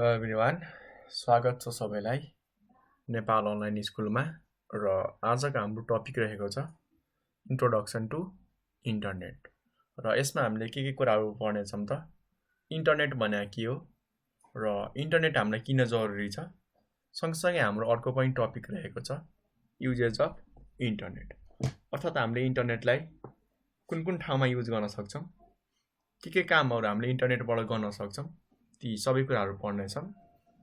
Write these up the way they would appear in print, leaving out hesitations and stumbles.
Hello everyone, स्वागत छ सबैलाई नेपाल अनलाइन स्कुलमा। र आजको हाम्रो टपिक रहेको छ इन्ट्रोडक्सन टु इन्टरनेट। र यसमा हामीले के कुराहरू पढ्नेछौँ त इन्टरनेट भने के हो र इन्टरनेट हामीलाई किन जरुरी छ। सँगसँगै हाम्रो अर्को पनि टपिक रहेको छ युजेज अफ इन्टरनेट, अर्थात् हामीले इन्टरनेटलाई कुन कुन ठाउँमा युज गर्न सक्छौँ, के कामहरू हामीले इन्टरनेटबाट गर्न सक्छौँ, ती सबै कुराहरू पढ्नेछौँ।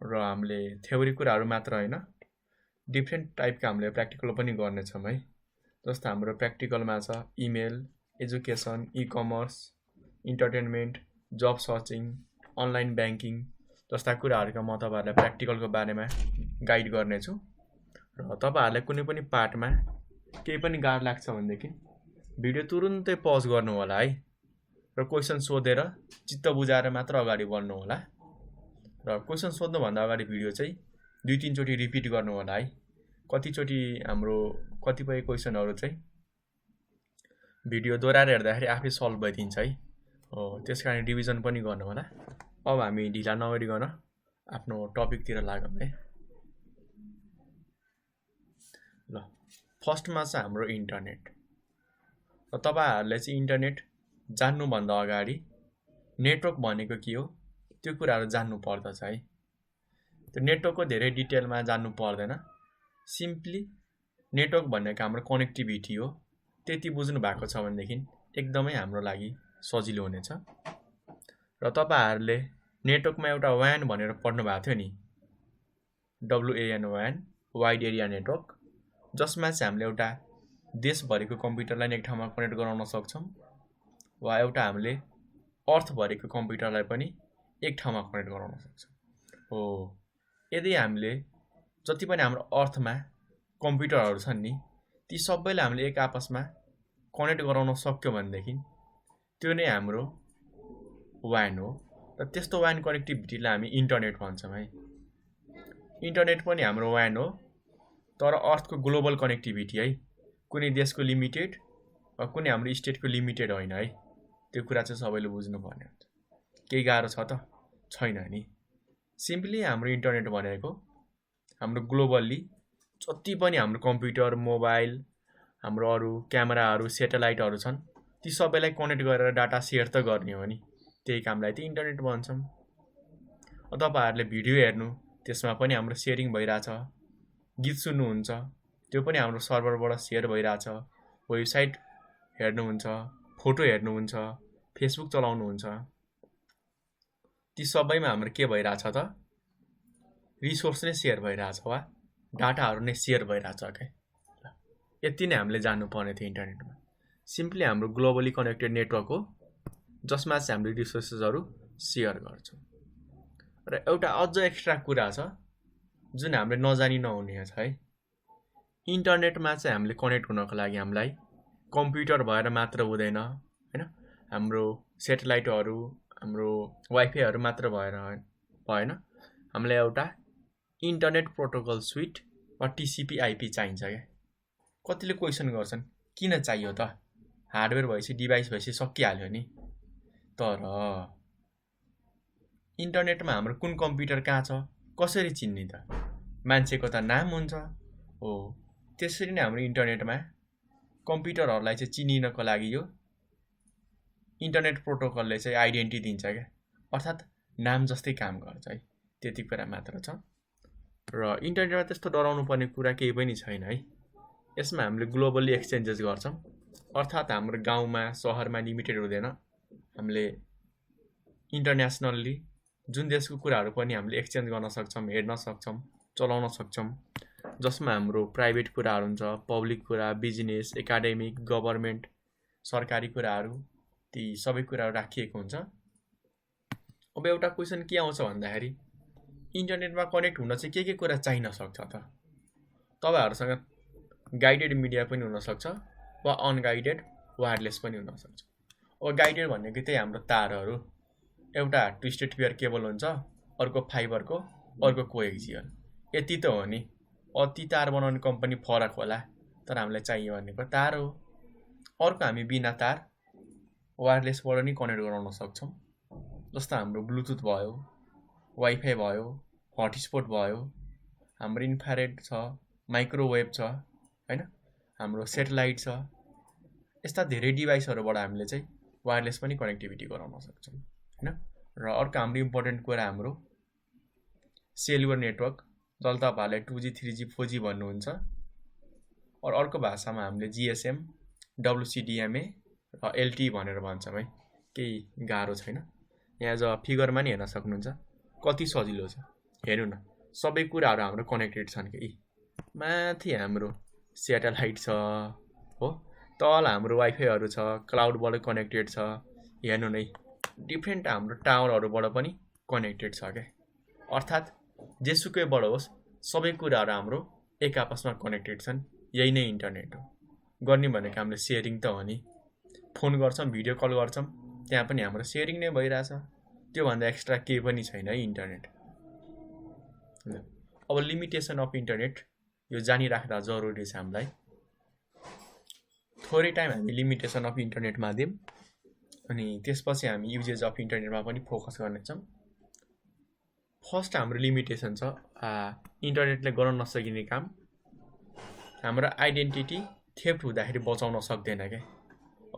र हामीले थ्योरी कुराहरू मात्र होइन, डिफ्रेन्ट टाइपका हामीले प्र्याक्टिकल पनि गर्नेछौँ है। जस्तो हाम्रो प्र्याक्टिकलमा छ इमेल, एजुकेसन, इ-कमर्स, इन्टरटेनमेन्ट, जब सर्चिङ, अनलाइन ब्याङ्किङ जस्ता कुराहरूका म तपाईँहरूलाई प्र्याक्टिकलको बारेमा गाइड गर्नेछु। र तपाईँहरूलाई कुनै पनि पार्टमा केही पनि गाह्रो लाग्छ भनेदेखि भिडियो तुरुन्तै पज गर्नु होला है, र क्वेसन सोधेर चित्त बुझाएर मात्र अगाडि बढ्नु होला। र क्वेसन सोध्नुभन्दा अगाडि भिडियो चाहिँ 2-3 चोटि रिपिट गर्नु होला है। कतिचोटि हाम्रो कतिपय क्वेसनहरू चाहिँ भिडियो दोहोऱ्याएर हेर्दाखेरि आफै सल्भ भइदिन्छ है। त्यसकारण रिभिजन पनि गर्नु होला। अब हामी ढिला नगरिकन आफ्नो टपिकतिर लागौँ है। ल, फर्स्टमा छ हाम्रो इन्टरनेट। र तपाईँहरूले चाहिँ इन्टरनेट जान्नुभन्दा अगाडि नेटवर्क भनेको के हो त्यो कुराहरू जान्नु पर्दछ है। त्यो नेटवर्कको धेरै डिटेलमा जान्नु पर्दैन, सिम्पली नेटवर्क भनेको हाम्रो कनेक्टिभिटी हो, त्यति बुझ्नु भएको छ भनेदेखि एकदमै हाम्रो लागि सजिलो हुनेछ। र तपाईँहरूले नेटवर्कमा एउटा WAN भनेर पढ्नु भएको थियो नि, WAN, WAN, wide area network, जसमा चाहिँ हामीले एउटा देशभरिको कम्प्युटरलाई एक ठाउँमा कनेक्ट गराउन सक्छौँ, वा एउटा हामीले अर्थभरिको कम्प्युटरलाई पनि एक ठाउँमा कनेक्ट गराउन सक्छौँ। यदि हामीले जति पनि हाम्रो अर्थमा कम्प्युटरहरू छन् नि, ती सबैलाई हामीले एक आपसमा कनेक्ट गराउन सक्यो भनेदेखि त्यो नै हाम्रो WAN हो। र त्यस्तो WAN कनेक्टिभिटीलाई हामी इन्टरनेट भन्छौँ है। इन्टरनेट पनि हाम्रो WAN हो, तर अर्थको ग्लोबल कनेक्टिभिटी है, कुनै देशको लिमिटेड वा कुनै हाम्रो स्टेटको लिमिटेड होइन है। त्यो कुरा चाहिँ सबैले बुझ्नुपर्ने हुन्छ। केही गाह्रो छ त? छैन नि। सिम्पली हाम्रो इन्टरनेट भनेको हाम्रो ग्लोबल्ली जति पनि हाम्रो कम्प्युटर, मोबाइल, हाम्रो अरू क्यामेराहरू, सेटेलाइटहरू छन्, ती सबैलाई कनेक्ट गरेर डाटा सेयर त गर्ने हो नि, त्यही कामलाई चाहिँ इन्टरनेट भन्छौँ। तपाईँहरूले भिडियो हेर्नु, त्यसमा पनि हाम्रो सेयरिङ भइरहेछ। गीत सुन्नुहुन्छ, त्यो पनि हाम्रो सर्भरबाट सेयर भइरहेछ। वेबसाइट हेर्नुहुन्छ, फोटो हेर्नुहुन्छ, फेसबुक चलाउनुहुन्छ, ती सबैमा हाम्रो के भइरहेछ त? रिसोर्स नै सेयर भइरहेछ वा डाटाहरू नै सेयर भइरहेछ क्या। यति नै हामीले जान्नुपर्ने थियो इन्टरनेटमा। सिम्पली हाम्रो ग्लोबली कनेक्टेड नेटवर्क हो, जसमा चाहिँ हामीले रिसोर्सेसहरू सेयर गर्छौँ। र एउटा अझ एक्स्ट्रा कुरा छ जुन हामीले नजानी नहुने छ है। इन्टरनेटमा चाहिँ हामीले कनेक्ट हुनको लागि हामीलाई कम्प्युटर भएर मात्र हुँदैन होइन, हाम्रो सेटेलाइटहरू, हाम्रो वाइफाईहरू मात्र भएन, हामीलाई एउटा इन्टरनेट प्रोटोकल स्विट वा TCP/IP चाहिन्छ क्या। कतिले क्वेसन गर्छन् किन चाहियो त, हार्डवेयर भएपछि डिभाइस भएपछि सकिहाल्यो नि। तर इन्टरनेटमा हाम्रो कुन कम्प्युटर कहाँ छ कसरी चिन्ने त? मान्छेको त नाम हुन्छ हो। त्यसरी नै हाम्रो इन्टरनेटमा कम्प्युटरहरूलाई चाहिँ चिनिनको लागि यो इन्टरनेट प्रोटोकलले चाहिँ आइडेन्टिटी दिन्छ क्या, अर्थात् नाम जस्तै काम गर्छ है। त्यति कुरा मात्र छ। र इन्टरनेटमा त्यस्तो डराउनु पर्ने कुरा केही पनि छैन है। यसमा हामीले ग्लोबली एक्सचेन्जेस गर्छौँ, अर्थात् हाम्रो गाउँमा, सहरमा लिमिटेड हुँदैन। हामीले इन्टरनेसनल्ली जुन देशको कुराहरू पनि हामीले एक्सचेन्ज गर्न सक्छौँ, हेर्न सक्छौँ, चलाउन सक्छौँ, जसमा हाम्रो प्राइभेट कुराहरू हुन्छ, पब्लिक कुरा, बिजनेस, एकाडेमिक, गभर्मेन्ट, सरकारी कुराहरू, ती सबै कुराहरू राखिएको हुन्छ। अब एउटा क्वेसन के आउँछ भन्दाखेरि इन्टरनेटमा कनेक्ट हुन चाहिँ के कुरा चाहिन सक्छ त? तपाईँहरूसँग गाइडेड मिडिया पनि हुनसक्छ वा अनगाइडेड वायरलेस पनि हुनसक्छ। अब गाइडेड भनेको त्यही हाम्रो तारहरू, एउटा ट्विस्टेड पेयर केबल हुन्छ, अर्को फाइबरको, अर्को कोएक्सियल, यति त हो नि। ती तार बनाउने कम्पनी फरक होला, तर हामीलाई चाहियो भनेको तार हो। अर्को हामी बिना तार वायरलेसबाट नि कनेक्ट गराउन सक्छौँ, जस्तो हाम्रो ब्लुटुथ भयो, वाइफाई भयो, हटस्पट भयो, हाम्रो इन्फ्रारेड छ, माइक्रोवेभ छ हैन, हाम्रो सेटेलाइट छ। यस्ता धेरै डिभाइसहरूबाट हामीले चाहिँ वायरलेस पनि कनेक्टिभिटी गराउन सक्छौँ हैन। र अर्को हाम्रो इम्पोर्टेन्ट कुरा हाम्रो सेलुलर नेटवर्क, जसले तपाईहरुले 2G 3G 4G भन्नुहुन्छ। अर्को भाषामा हामीले GSM, WCDMA र LTE भनेर भन्छौँ है, केही गाह्रो छैन। यहाँ जो फिगरमा नि हेर्न सक्नुहुन्छ कति सजिलो छ, हेर्नु न, सबै कुराहरू हाम्रो कनेक्टेड छन् के। माथि हाम्रो सेटेलाइट छ हो, तल हाम्रो वाइफाईहरू छ, क्लाउडबाट कनेक्टेड छ, हेर्नु नै डिफ्रेन्ट हाम्रो टावरहरूबाट पनि कनेक्टेड छ के। अर्थात् जेसुकैबाट होस् सबै कुराहरू हाम्रो एक आपसमा कनेक्टेड छन्। यही नै इन्टरनेट हो। गर्ने भनेको हामीले सेयरिङ त हो नि, फोन गर्छौँ, भिडियो कल गर्छौँ, त्यहाँ पनि हाम्रो सेयरिङ नै भइरहेछ। त्योभन्दा एक्स्ट्रा केही पनि छैन है इन्टरनेट। अब लिमिटेसन अफ इन्टरनेट यो जानिराख्दा जरुरी छ हामीलाई। थोरै टाइम हामी लिमिटेसन अफ इन्टरनेटमा दियौँ, अनि त्यसपछि हामी युजेज अफ इन्टरनेटमा पनि फोकस गर्नेछौँ। फर्स्ट हाम्रो लिमिटेसन छ इन्टरनेटले गर्न नसकिने काम, हाम्रो आइडेन्टिटी थेफ्ट हुँदाखेरि बचाउन सक्दैन क्या।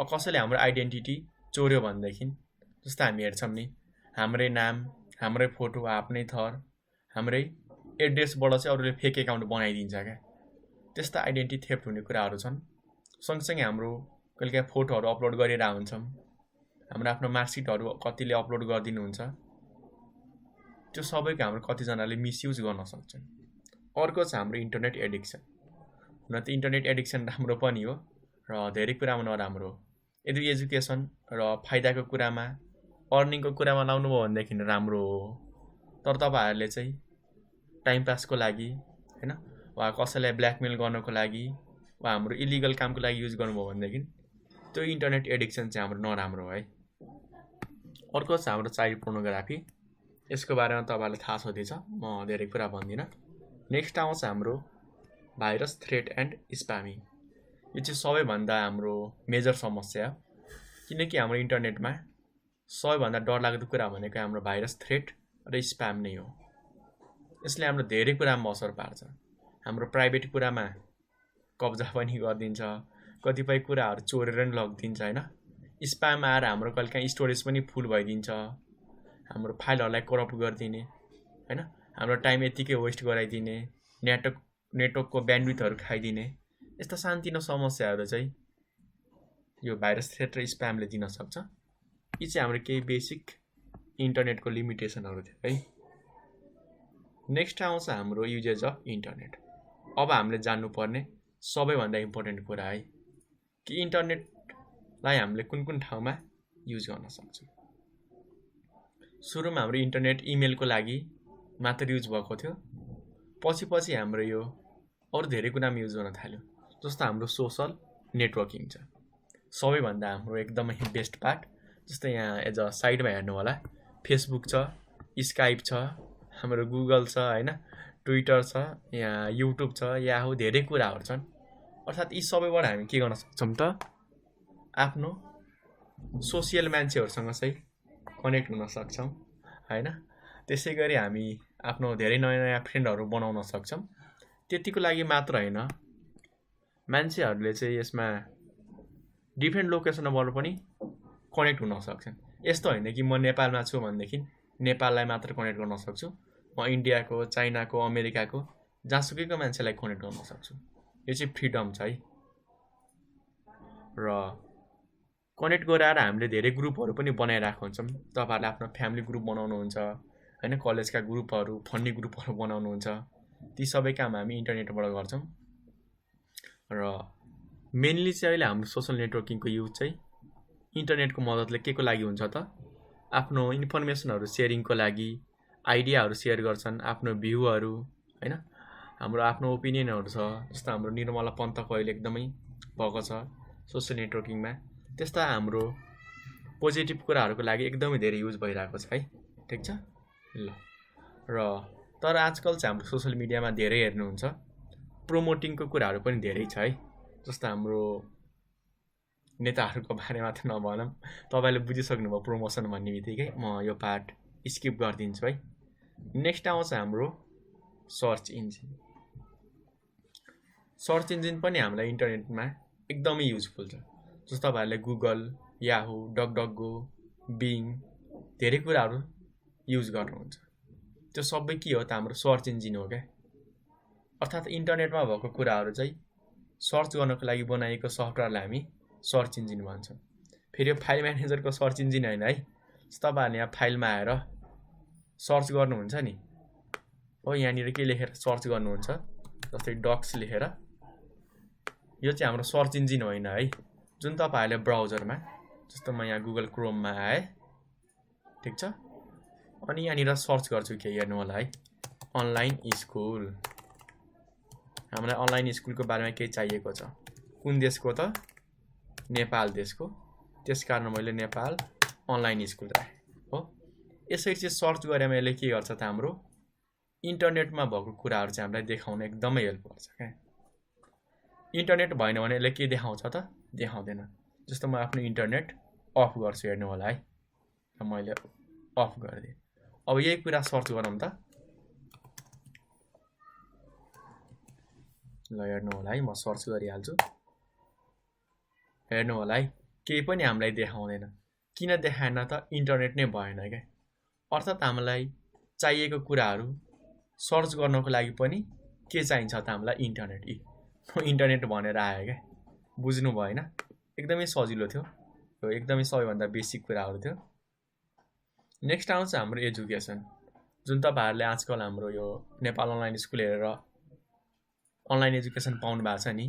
कसैले हाम्रो आइडेन्टिटी चोर्यो भनेदेखि, जस्तो हामी हेर्छौँ नि, हाम्रै नाम, हाम्रै फोटो, आफ्नै थर, हाम्रै एड्रेसबाट चाहिँ अरूले फेक एकाउन्ट बनाइदिन्छ क्या। त्यस्ता आइडेन्टिटी थेफ्ट हुने कुराहरू छन्। सँगसँगै हाम्रो कहिलेकाहीँ फोटोहरू अपलोड गरिरहेको हुन्छौँ, हाम्रो आफ्नो मार्कसिटहरू कतिले अपलोड गरिदिनुहुन्छ, त्यो सबैको हाम्रो कतिजनाले मिसयुज गर्न सक्छन्। अर्को छ हाम्रो इन्टरनेट एडिक्सन। हुन त इन्टरनेट एडिक्सन राम्रो पनि हो र धेरै कुरामा नराम्रो हो। यदि एजुकेसन र फाइदाको कुरामा, अर्निङको कुरामा लाउनु भयो भनेदेखि राम्रो हो। तर तपाईहरुले चाहिँ टाइम पासको लागि हैन, वा कसैलाई ब्ल्याकमेल गर्नको लागि, वा हाम्रो इलिगल कामको लागि युज गर्नुभयो भनेदेखि त्यो इन्टरनेट एडिक्सन चाहिँ हाम्रो नराम्रो हो है। अर्को छ हाम्रो चाइल्ड पोर्नोग्राफी। यसको बारेमा तपाईहरुलाई थाहा छँदैछ, म धेरै कुरा भन्दिनँ। नेक्स्ट आउँछ हाम्रो भाइरस थ्रेट एन्ड स्प्यामिङ। यो चाहिँ सबैभन्दा हाम्रो मेजर समस्या हो, किनकि हाम्रो इन्टरनेटमा सबैभन्दा डरलाग्दो कुरा भनेको हाम्रो भाइरस थ्रेट र स्प्याम नै हो। यसले हाम्रो धेरै कुरामा असर पार्छ। हाम्रो प्राइभेट कुरामा कब्जा पनि गरिदिन्छ, कतिपय कुराहरू चोरेर नि लगिदिन्छ हैन। स्प्याम आएर हाम्रो कहिलेकाहीँ स्टोरेज पनि फुल भइदिन्छ, हाम्रो फाइलहरूलाई करप्ट गरिदिने हैन, हाम्रो टाइम यतिकै वेस्ट गराइदिने, नेटवर्कको ब्यान्डविड्थहरू खाइदिने। यस्ता सानोतिनो समस्याहरू चाहिँ यो भाइरस थ्रेट र स्प्यामले दिन सक्छ। यी चाहिँ हाम्रो केही बेसिक इन्टरनेटको लिमिटेसनहरू थियो है। नेक्स्ट आउँछ हाम्रो युजेज अफ इन्टरनेट। अब हामीले जान्नुपर्ने सबैभन्दा इम्पोर्टेन्ट कुरा है कि इन्टरनेटलाई हामीले कुन कुन ठाउँमा युज गर्न सक्छौँ। सुरुमा हाम्रो इन्टरनेट इमेलको लागि मात्र युज भएको थियो, पछि हाम्रो यो अरू धेरै कुरामा युज गर्न थाल्यो। जस्तो हाम्रो सोसल नेटवर्किङ छ, सबैभन्दा हाम्रो एकदमै बेस्ट पार्ट। जस्तै यहाँ एज अ साइडमा हेर्नु होला, फेसबुक छ, स्काइप छ, हाम्रो गुगल छ हैन, ट्विटर छ, यहाँ युट्युब छ, याहू, धेरै कुराहरू छन्। अर्थात् यी सबैबाट हामी के गर्न सक्छौँ त, आफ्नो सोसियल मान्छेहरूसँग चाहिँ कनेक्ट हुन सक्छौँ हैन। त्यसै गरी हामी आफ्नो धेरै नयाँ नयाँ फ्रेन्डहरू बनाउन सक्छौँ। त्यतिको लागि मात्र हैन, मान्छेहरूले चाहिँ यसमा डिफ्रेन्ट लोकेसनबाट पनि कनेक्ट हुन सक्छन्। यस्तो होइन कि म नेपालमा छु भनेदेखि नेपाललाई मात्र कनेक्ट गर्न सक्छु, म इन्डियाको, चाइनाको, अमेरिकाको जहाँसुकैको मान्छेलाई कनेक्ट गर्न सक्छु। यो चाहिँ फ्रिडम छ है। र कनेक्ट गराएर हामीले धेरै ग्रुपहरू पनि बनाइरहेको हुन्छौँ। तपाईहरुले आफ्नो फ्यामिली ग्रुप बनाउनुहुन्छ हैन, कलेजका ग्रुपहरू, फन्डी ग्रुपहरू बनाउनुहुन्छ। ती सबै काम हामी इन्टरनेटबाट गर्छौँ। र मेनली चाहिँ अहिले हाम्रो सोसल नेटवर्किङको युज चाहिँ इन्टरनेटको मद्दतले के को लागि हुन्छ त, आफ्नो इन्फर्मेसनहरू सेयरिङको लागि, आइडियाहरू सेयर गर्छन्, आफ्नो भ्यूहरू हैन, हाम्रो आफ्नो ओपिनियनहरू छ। जस्तो हाम्रो निर्मला पन्तको अहिले एकदमै भएको छ सोसल नेटवर्किङमा। त्यस्ता हाम्रो पोजिटिभ कुराहरूको लागि एकदमै धेरै युज भइरहेको छ है। ठिक छ ल। र तर आजकल चाहिँ हाम्रो सोसल मिडियामा धेरै हेर्नुहुन्छ प्रोमोटिङको कुराहरू पनि धेरै छ है। जस्तो हाम्रो नेताहरूको बारेमा त नभनौँ, तपाईँले बुझिसक्नुभयो प्रमोसन भन्ने बित्तिकै, म यो पार्ट स्किप गरिदिन्छु है। नेक्स्ट आउँछ हाम्रो सर्च इन्जिन। सर्च इन्जिन पनि हामीलाई इन्टरनेटमा एकदमै युजफुल छ। जस्तो तपाईँहरूले गुगल, याहू, डकडकगो, बिङ धेरै कुराहरू युज गर्नुहुन्छ। त्यो सबै के हो त? हाम्रो सर्च इन्जिन हो क्या। अर्थात् इन्टरनेटमा भएको कुराहरू चाहिँ सर्च गर्नको लागि बनाइएको सफ्टवेयरलाई हामी सर्च इन्जिन भन्छौँ। फेरि यो फाइल म्यानेजरको सर्च इन्जिन होइन है। तपाईँहरूले यहाँ फाइलमा आएर सर्च गर्नुहुन्छ नि, हो यहाँनिर के लेखेर सर्च गर्नुहुन्छ, जस्तै डक्स लेखेर, यो चाहिँ हाम्रो सर्च इन्जिन होइन है। जुन तपाईँहरूले ब्राउजरमा, जस्तो म यहाँ गुगल क्रोममा आएँ, ठिक छ, अनि यहाँनिर सर्च गर्छु के, हेर्नु होला है, अनलाइन स्कुल। हामीलाई अनलाइन स्कुलको बारेमा केही चाहिएको छ। कुन देशको त? नेपाल देशको। त्यस कारण मैले नेपाल अनलाइन स्कुल राखेँ हो। यसरी चाहिँ सर्च गरेमा यसले के गर्छ त? हाम्रो इन्टरनेटमा भएको कुराहरू चाहिँ हामीलाई देखाउन एकदमै हेल्प गर्छ क्या। इन्टरनेट भएन भने यसले के देखाउँछ त? देखाउँदैन। जस्तो म आफ्नो इन्टरनेट अफ गर्छु, हेर्नु होला है, मैले अफ गरिदिएँ। अब यही कुरा सर्च गरौँ त। ल हेर्नु होला है, म सर्च गरिहाल्छु। हेर्नु होला है, केही पनि हामीलाई देखाउँदैन। किन देखाएन त? इन्टरनेट नै भएन क्या। अर्थात् हामीलाई चाहिएको कुराहरू सर्च गर्नको लागि पनि के चाहिन्छ त? हामीलाई इन्टरनेट। इन्टरनेट भनेर आयो क्या, बुझ्नु भएन? एकदमै सजिलो थियो, यो एकदमै सबैभन्दा बेसिक कुराहरू थियो। नेक्स्ट आउँछ हाम्रो एजुकेसन। जुन तपाईँहरूले आजकल हाम्रो यो नेपाल अनलाइन स्कुल हेरेर अनलाइन एजुकेसन पाउनु भएको छ नि,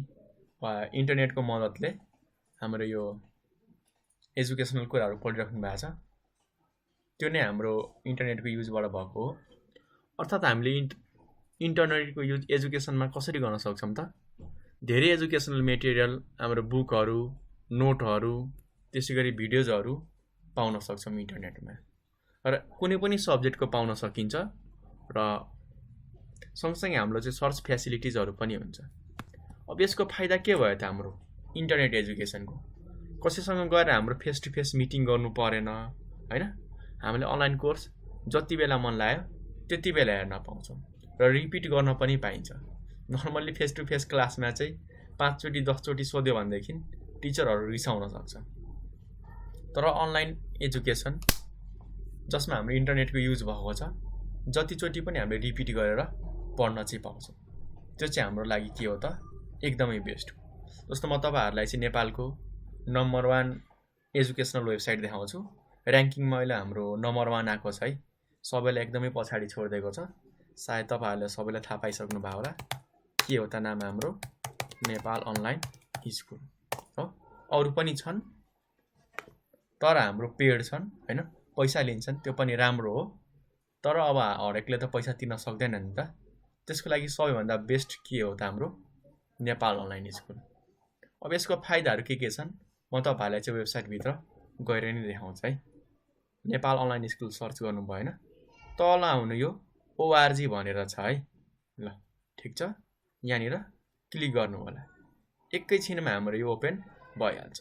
इन्टरनेटको मद्दतले हाम्रो यो एजुकेसनल कुराहरू पढिराख्नु भएको छ, त्यो नै हाम्रो इन्टरनेटको युजबाट भएको हो। अर्थात् हामीले इन्टरनेटको युज एजुकेसनमा कसरी गर्न सक्छौँ त? धेरै एजुकेसनल मेटेरियल, हाम्रो बुकहरू, नोटहरू, त्यसै गरी भिडियोजहरू पाउन सक्छौँ इन्टरनेटमा। र कुनै पनि सब्जेक्टको पाउन सकिन्छ र सँगसँगै हाम्रो चाहिँ सर्च फेसिलिटिजहरू पनि हुन्छ। अब यसको फाइदा के भयो त? हाम्रो इन्टरनेट एजुकेसनको कसैसँग गएर हाम्रो फेस टु फेस मिटिङ गर्नु परेन होइन। हामीले अनलाइन कोर्स जति बेला मन लाग्यो त्यति बेला हेर्न पाउँछौँ र रिपिट गर्न पनि पाइन्छ। नर्मल्ली फेस टु फेस क्लासमा चाहिँ 5 चोटि 10 चोटि सोध्यो भनेदेखि टिचरहरू रिसाउन सक्छ। तर अनलाइन एजुकेसन जसमा हाम्रो इन्टरनेटको युज भएको छ, जतिचोटि पनि हामीले रिपिट गरेर पढ्न चाहिँ पाउँछौँ। त्यो चाहिँ हाम्रो लागि के हो त? एकदमै बेस्ट हो। जस्तो म तपाईँहरूलाई चाहिँ नेपालको नम्बर 1 एजुकेसनल वेबसाइट देखाउँछु। ऱ्याङ्किङमा अहिले हाम्रो नम्बर 1 आएको छ है। सबैलाई एकदमै पछाडि छोडिदिएको छ। सायद तपाईँहरूले सबैलाई थाहा पाइसक्नु भयो होला। के हो त नाम हाम्रो? नेपाल अनलाइन स्कुल हो। अरू पनि छन् तर हाम्रो पेड छन् होइन, पैसा लिन्छन्, त्यो पनि राम्रो हो। तर अब हरेकले त पैसा तिर्न सक्दैन नि त। त्यसको लागि सबैभन्दा बेस्ट के हो त? हाम्रो नेपाल अनलाइन स्कुल। अब यसको फाइदाहरू के छन् म तपाईँहरूलाई चाहिँ वेबसाइटभित्र गएर नै देखाउँछु है। नेपाल अनलाइन स्कुल सर्च गर्नु भएन, तल आउनु यो ORG भनेर छ है। ल ठिक छ, यहाँनिर क्लिक गर्नु होला। एकैछिनमा हाम्रो यो ओपन भइहाल्छ।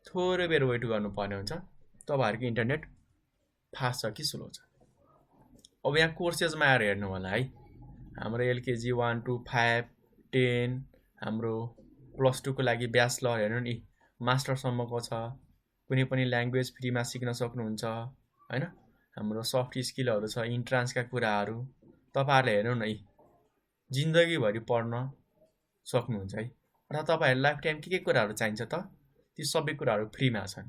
थोरै बेर वेट गर्नुपर्ने हुन्छ। तपाईँहरूको इन्टरनेट फास्ट छ कि स्लो छ। अब यहाँ कोर्सेसमा आएर हेर्नु होला है। हाम्रो LKG 1, 2, 5, 10, हाम्रो +2 को लागि ब्याचलर हेर्नु नि, मास्टरसम्मको छ। कुनै पनि ल्याङ्ग्वेज फ्रीमा सिक्न सक्नुहुन्छ होइन। हाम्रो सफ्ट स्किलहरू छ, इन्ट्रान्सका कुराहरू तपाईँहरूले हेर्नु न, जिन्दगीभरि पढ्न सक्नुहुन्छ है। र तपाईँहरूलाई लाइफ टाइम के कुराहरू चाहिन्छ त? ती सबै कुराहरू फ्रीमा छन्।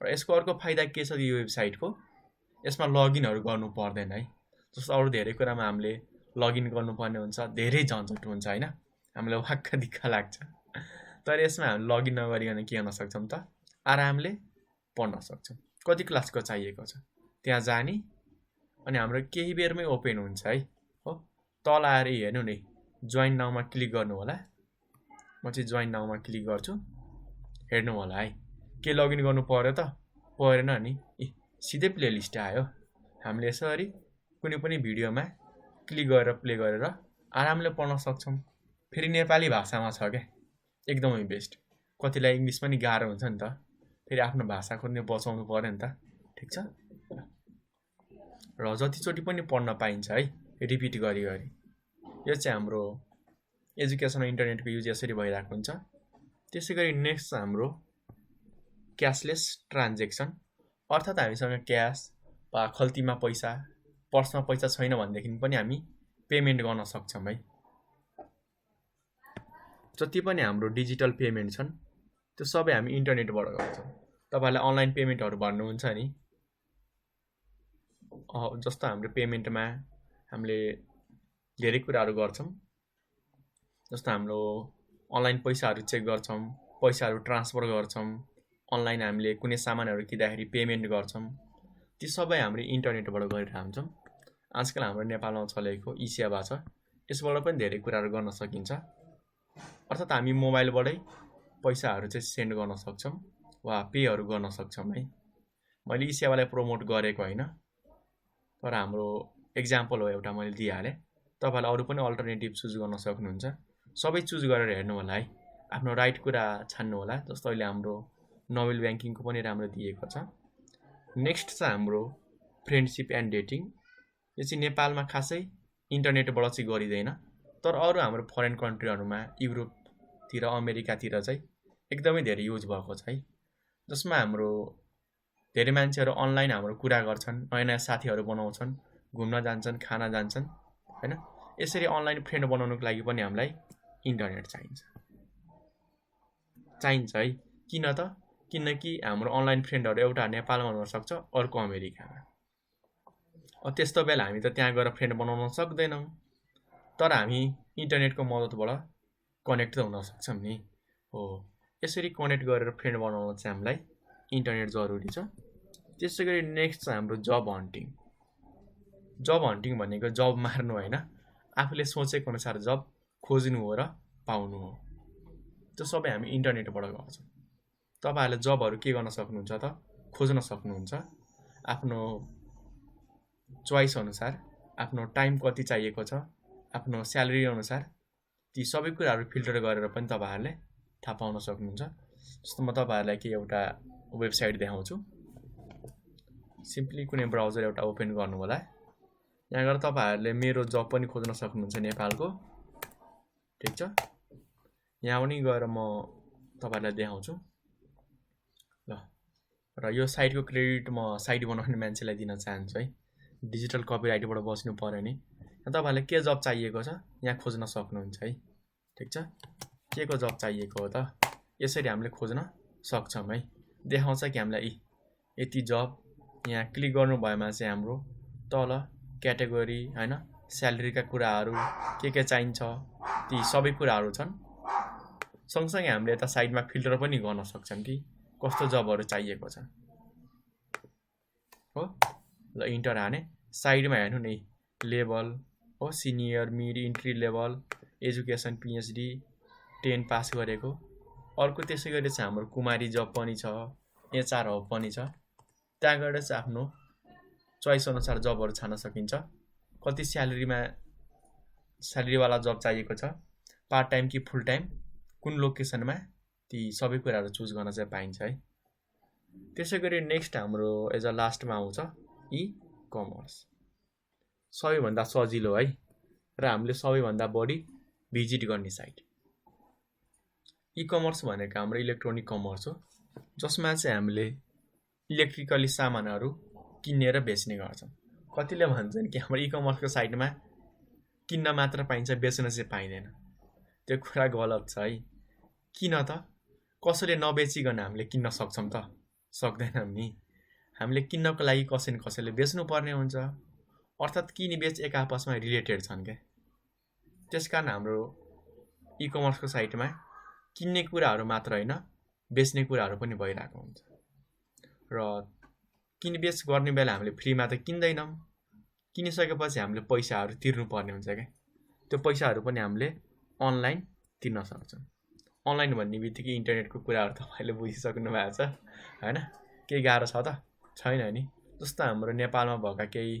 र यसको अर्को फाइदा के छ यो वेबसाइटको? यसमा लगइनहरू गर्नु पर्दैन है। जस्तो अरू धेरै कुरामा हामीले लगइन गर्नुपर्ने हुन्छ, धेरै झन्झट हुन्छ होइन, हामीलाई वाक्क दिक्क लाग्छ। तर यसमा हामी लगइन नगरिकन के गर्न सक्छौँ त? आरामले पढ्न सक्छौँ। कति क्लासको चाहिएको छ त्यहाँ जाने, अनि हाम्रो केही बेरमै ओपन हुन्छ है हो। तल आएर हेर्नु नि, जोइन नाउमा क्लिक गर्नु होला। म चाहिँ जोइन नाउमा क्लिक गर्छु। हेर्नु होला है, के लगइन गर्नु पर्यो त? परेन नि, सिधै प्लेलिस्ट आयो। हामीले यसरी कुनै पनि भिडियोमा क्लिक गरेर प्ले गरेर आरामले पढ्न सक्छौँ। फेरि नेपाली भाषामा छ क्या, एकदमै बेस्ट। कतिलाई इङ्ग्लिस पनि गाह्रो हुन्छ नि त, फेरि आफ्नो भाषाको नि बचाउनु पर्यो नि त, ठिक छ। र जतिचोटि पनि पढ्न पाइन्छ है, रिपिट गरी गरी। यो चाहिँ हाम्रो एजुकेसन इन्टरनेटको युज यसरी भइरहेको हुन्छ। त्यसै गरी नेक्स्ट हाम्रो क्यासलेस ट्रान्जेक्सन, अर्थात् हामीसँग क्यास वा खल्तीमा पैसा, पर्समा पैसा छैन भनेदेखि पनि हामी पेमेन्ट गर्न सक्छौँ है। जति पनि हाम्रो डिजिटल पेमेन्ट छन् त्यो सबै हामी इन्टरनेटबाट गर्छौँ। तपाईहरुले अनलाइन पेमेन्टहरू भन्नुहुन्छ नि, जस्तो हाम्रो पेमेन्टमा हामीले धेरै कुराहरू गर्छौँ। जस्तो हाम्रो अनलाइन पैसाहरू चेक गर्छौँ, पैसाहरू ट्रान्सफर गर्छौँ, अनलाइन हामीले कुनै सामानहरू किन्दाखेरि पेमेन्ट गर्छौँ। ती सबै हामीले इन्टरनेटबाट गरिरहेका हुन्छौँ। आजकल हाम्रो नेपालमा चलेको ई-सेवा छ, यसबाट पनि धेरै कुराहरू गर्न सकिन्छ। अर्थात् हामी मोबाइलबाटै पैसाहरू चाहिँ सेन्ड गर्न सक्छौँ वा पेहरू गर्न सक्छौँ है। मैले ई-सेवालाई प्रमोट गरेको होइन, तर हाम्रो एक्जाम्पल हो एउटा मैले दिइहालेँ। तपाईहरुले अरू पनि अल्टरनेटिभ चुज गर्न सक्नुहुन्छ। सबै चुज गरेर हेर्नु होला है, आफ्नो राइट कुरा छान्नु होला। जस्तो अहिले हाम्रो नोबेल ब्याङ्किङको पनि राम्रो दिएको छ। नेक्स्ट छ हाम्रो फ्रेन्डसिप एन्ड डेटिङ। यो चाहिँ नेपालमा खासै इन्टरनेटबाट चाहिँ गरिँदैन, तर अरू हाम्रो फरेन कन्ट्रीहरूमा युरोपतिर अमेरिकातिर चाहिँ एकदमै धेरै युज भएको छ है। जसमा हाम्रो धेरै मान्छेहरू अनलाइन हाम्रो कुरा गर्छन्, नयाँ नयाँ साथीहरू बनाउँछन्, घुम्न जान्छन्, खाना जान्छन् हैन। यसरी अनलाइन फ्रेन्ड बनाउनुको लागि पनि हामीलाई इन्टरनेट चाहिन्छ है। किन त? किनकि हाम्रो अनलाइन फ्रेन्डहरू एउटा नेपालमा हुन सक्छ, अर्को अमेरिकामा। त्यस्तो बेला हामी त त्यहाँ गएर फ्रेन्ड बनाउन सक्दैनौँ, तर हामी इन्टरनेटको मद्दतबाट कनेक्ट त हुन सक्छौँ नि। हो, यसरी कनेक्ट गरेर फ्रेन्ड बनाउन चाहिँ हामीलाई इन्टरनेट जरुरी छ। त्यसै गरी नेक्स्ट छ हाम्रो जब हन्टिङ। जब हन्टिङ भनेको जब मार्नु होइन, आफूले सोचेको अनुसार जब खोज्नु हो र पाउनु हो। त्यो सबै हामी इन्टरनेटबाट गर्छौँ। तपाईहरुले जबहरू के गर्न सक्नुहुन्छ त? खोज्न सक्नुहुन्छ। आफ्नो चोइस अनुसार, आफ्नो टाइम कति चाहिएको छ, आफ्नो स्यालेरी अनुसार ती सबै कुराहरू फिल्टर गरेर पनि तपाईहरुले थाहा पाउन सक्नुहुन्छ। जस्तो म तपाईहरुलाई के एउटा वेबसाइट देखाउँछु। सिम्पली कुनै ब्राउजर एउटा ओपन गर्नु होला। यहाँ गएर तपाईहरुले मेरो जब पनि खोज्न सक्नुहुन्छ नेपालको। ठीक छ? यहाँ पनि गएर म तपाईहरुलाई देखाउँछु। ल, र यो साइटको क्रेडिट म साइट बनाउने मान्छेलाई दिन चाहन्छु है। डिजिटल कपिराइटबाट बस्नु पर्यो नि। तपाईहरुलाई के जब चाहिएको छ यहाँ खोज्न सक्नुहुन्छ है। ठीक छ? के को जब चाहिएको हो त? यसरी हामीले खोज्न सक्छौँ है। देखाउँछ कि हामीलाई यति जब। यहाँ क्लिक गर्नु भएमा चाहिँ हाम्रो तल क्याटेगोरी हैन, स्यालेरीका कुराहरू के चाहिन्छ ती सबै कुराहरू छन्। सँगसँगै हामीले यता साइडमा फिल्टर पनि गर्न सक्छौँ कि कस्तो जबहरू चाहिएको छ। हो, ल इन्टर हाने। साइडमा हेर्नु नि, लेभल हो, senior, mid, entry level, education PhD, 10 pass गरेको। अर्को त्यसै गरी चाहिँ हाम्रो कुमारी जब पनि छ, HR हब पनि छ। त्यहाँ गएर चाहिँ आफ्नो चोइस अनुसार जबहरू छान्न सकिन्छ। कति स्यालेरीवाला जब चाहिएको छ, पार्ट टाइम कि फुल टाइम, कुन लोकेसनमा, ती सबै कुराहरू चुज गर्न चाहिँ पाइन्छ है। त्यसै गरी नेक्स्ट हाम्रो एज अ लास्टमा आउँछ ई-कमर्स। सबैभन्दा सजिलो है र हामीले सबैभन्दा बढी भिजिट गर्ने साइट। ई-कमर्स भनेको हाम्रो इलेक्ट्रोनिक कमर्स हो, जसमा चाहिँ हामीले इलेक्ट्रिकली सामानहरू किन्ने र बेच्ने गर्छौँ। कतिले भन्छन् कि हाम्रो ई-कमर्सको साइटमा किन्न मात्र पाइन्छ, बेच्न चाहिँ पाइँदैन। त्यो कुरा गलत छ है। किन त? कसैले नबेचिकन हामीले किन्न सक्छौँ त? सक्दैनौँ नि। हामीले किन्नको लागि कसैले बेच्नु पर्ने हुन्छ। अर्थात् किन बेच एक आपसमा रिलेटेड छन् क्या। त्यसकारण हाम्रो ई-कमर्सको साइटमा किन्ने कुराहरू मात्र होइन, बेच्ने कुराहरू पनि भइरहेको हुन्छ। र किनबेच गर्ने बेला हामीले फ्रीमा त किन्दैनौँ। किनिसकेपछि हामीले पैसाहरू तिर्नु पर्ने हुन्छ क्या। त्यो पैसाहरू पनि हामीले अनलाइन तिर्न सक्छौँ। अनलाइन भन्ने बित्तिकै इन्टरनेटको कुराहरू तपाईले बुझिसक्नु भएको छ हैन। केही गाह्रो छ त? छैन नि। जस्तो हाम्रो नेपालमा भएका केही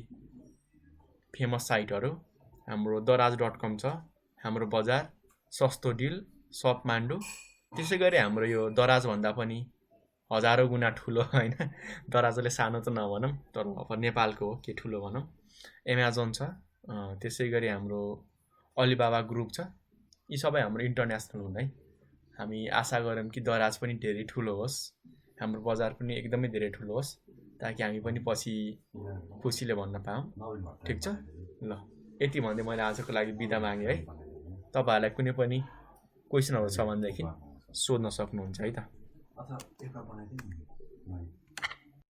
फेमस साइटहरू हाम्रो दराज.com छ, हाम्रो बजार, सस्तो डिल, सप मान्डु। त्यसै गरी हाम्रो यो दराज भन्दा पनि हजारौँ गुणा ठुलो होइन। दराजले सानो त नभनौँ, तर अब नेपालको हो के ठुलो भनौँ। एमाजोन छ, त्यसै गरी हाम्रो अलिबाबा ग्रुप छ। यी सबै हाम्रो इन्टरनेसनल हुन् है। हामी आशा गरौँ कि दराज पनि धेरै ठुलो होस्, हाम्रो बजार पनि एकदमै धेरै ठुलो होस्, ताकि हामी पनि पछि खुसीले भन्न पाऊँ। ठिक छ, ल यति भन्दै मैले आजको लागि बिदा मागेँ है। तपाईँहरूलाई कुनै पनि क्वेसनहरू छ भनेदेखि सोध्न सक्नुहुन्छ है त।